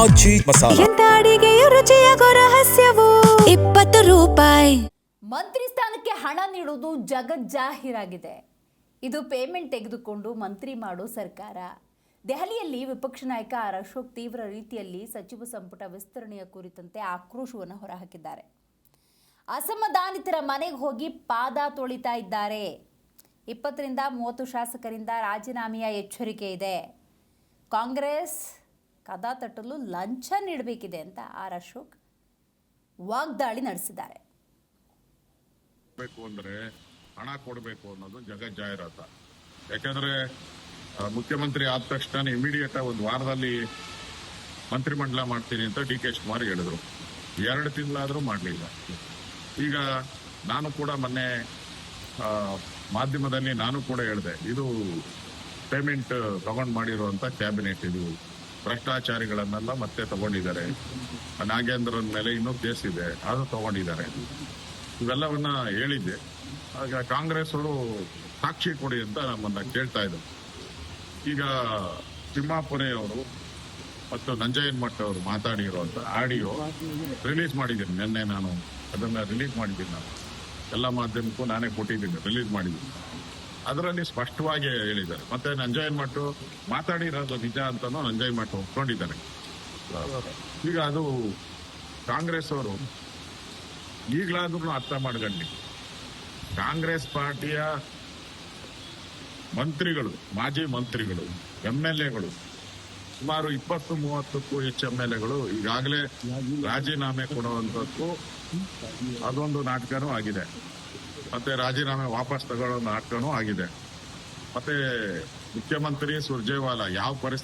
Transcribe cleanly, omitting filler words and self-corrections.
ಆಚಿ ಮಸಾಲ. ಎಂತ ಅಡಿಗೆಯ ರುಚಿಯಾಗೋ ರಹಸ್ಯವು 20 ರೂಪಾಯಿ. ಮಂತ್ರಿ ಸ್ಥಾನಕ್ಕೆ ಹಣ ನೀಡುವುದು ಜಗಜ್ಜಾಹೀರಾಗಿದೆ. ಇದು ಪೇಮೆಂಟ್ ತೆಗೆದುಕೊಂಡು ಮಂತ್ರಿ ಮಾಡೋ ಸರ್ಕಾರ. ದೆಹಲಿಯಲ್ಲಿ ವಿಪಕ್ಷ ನಾಯಕ ಆರ್ ಅಶೋಕ್ ತೀವ್ರ ರೀತಿಯಲ್ಲಿ ಸಚಿವ ಸಂಪುಟ ವಿಸ್ತರಣೆಯ ಕುರಿತಂತೆ ಆಕ್ರೋಶವನ್ನು ಹೊರಹಾಕಿದ್ದಾರೆ. ಅಸಮಾಧಾನಿತರ ಮನೆಗೆ ಹೋಗಿ ಪಾದ ತೊಳಿತಾ ಇದ್ದಾರೆ. 20 ರಿಂದ 30 ಶಾಸಕರಿಂದ ರಾಜೀನಾಮೆಯ ಎಚ್ಚರಿಕೆ ಇದೆ. ಕಾಂಗ್ರೆಸ್ ಕದ ತಟ್ಟಲು ಲಂಚ ನೀಡಬೇಕಿದೆ ಅಂತ ಆರ್ ಅಶೋಕ್ ವಾಗ್ದಾಳಿ ನಡೆಸಿದ್ದಾರೆ. ಅಂದ್ರೆ ಹಣ ಕೊಡಬೇಕು ಅನ್ನೋದು ಜಗಜ್ಜಾಹೀರಾತ. ಯಾಕಂದ್ರೆ ಮುಖ್ಯಮಂತ್ರಿ ಆದ ತಕ್ಷಣ ಇಮಿಡಿಯೇಟ್ ಒಂದು ವಾರದಲ್ಲಿ ಮಂತ್ರಿಮಂಡಲ ಮಾಡ್ತೀನಿ ಅಂತ ಡಿ ಕೆ ಶಿವಕುಮಾರ್ ಹೇಳಿದ್ರು. 2 ತಿಂಗಳಾದ್ರೂ ಮಾಡಲಿಲ್ಲ. ಈಗ ನಾನು ಕೂಡ ಮೊನ್ನೆ ಮಾಧ್ಯಮದಲ್ಲಿ ನಾನು ಕೂಡ ಹೇಳಿದೆ, ಇದು ಪೇಮೆಂಟ್ ತಗೊಂಡ್ ಮಾಡಿರುವಂತ ಕ್ಯಾಬಿನೆಟ್, ಇದು ಭ್ರಷ್ಟಾಚಾರಿಗಳನ್ನೆಲ್ಲ ಮತ್ತೆ ತಗೊಂಡಿದ್ದಾರೆ. ನಾಗೇಂದ್ರನ್ ಮೇಲೆ ಇನ್ನೂ ಕೇಸ್ ಇದೆ, ಅದು ತಗೊಂಡಿದ್ದಾರೆ. ಇವೆಲ್ಲವನ್ನ ಹೇಳಿದ್ದೆ. ಆಗ ಕಾಂಗ್ರೆಸ್ ಅವರು ಸಾಕ್ಷಿ ಕೊಡಿ ಅಂತ ನಮ್ಮನ್ನ ಕೇಳ್ತಾ ಇದ್ರು. ಈಗ ತಿಮ್ಮಾಪುರೆ ಅವರು ಮತ್ತು ನಂಜಯ್ಯನಮಠ ಅವರು ಮಾತಾಡಿರುವಂತ ಆಡಿಯೋ ರಿಲೀಸ್ ಮಾಡಿದ್ದೀನಿ. ನಿನ್ನೆ ನಾನು ಅದನ್ನ ರಿಲೀಸ್ ಮಾಡಿದ್ದೀನಿ. ನಾನು ಎಲ್ಲ ಮಾಧ್ಯಮಕ್ಕೂ ನಾನೇ ಕೊಟ್ಟಿದ್ದೀನಿ, ರಿಲೀಸ್ ಮಾಡಿದ್ದೀನಿ. ಅದರಲ್ಲಿ ಸ್ಪಷ್ಟವಾಗಿ ಹೇಳಿದ್ದಾರೆ. ಮತ್ತೆ ನಂಜಯ್ಯನಮಠ ಮಾತಾಡಿರೋದು ನಿಜ ಅಂತಾನು ನಂಜಯ್ಯನಮಠ ಒಪ್ಕೊಂಡಿದ್ದಾರೆ. ಈಗ ಅದು ಕಾಂಗ್ರೆಸ್ ಅವರು ಈಗಲಾದ್ರೂ ಅರ್ಥ ಮಾಡ್ಕೊಂಡು, ಕಾಂಗ್ರೆಸ್ ಪಾರ್ಟಿಯ ಮಂತ್ರಿಗಳು, ಮಾಜಿ ಮಂತ್ರಿಗಳು, MLAಗಳು ಸುಮಾರು 20-30ಕ್ಕೂ ಹೆಚ್ಚು MLAಗಳು ಈಗಾಗಲೇ ರಾಜೀನಾಮೆ ಕೊಡುವಂಥದ್ದು ಅದೊಂದು ನಾಟಕನೂ ಆಗಿದೆ. ಮತ್ತೆ ರಾಜೀನಾಮೆ ವಾಪಸ್ ತಗೊಳ್ಳೋ ನಾಟಕನೂ ಆಗಿದೆ. ಮತ್ತೆ ಮುಖ್ಯಮಂತ್ರಿ ಸುರ್ಜೇವಾಲಾ ಯಾವ ಪರಿಸ್ಥಿತಿ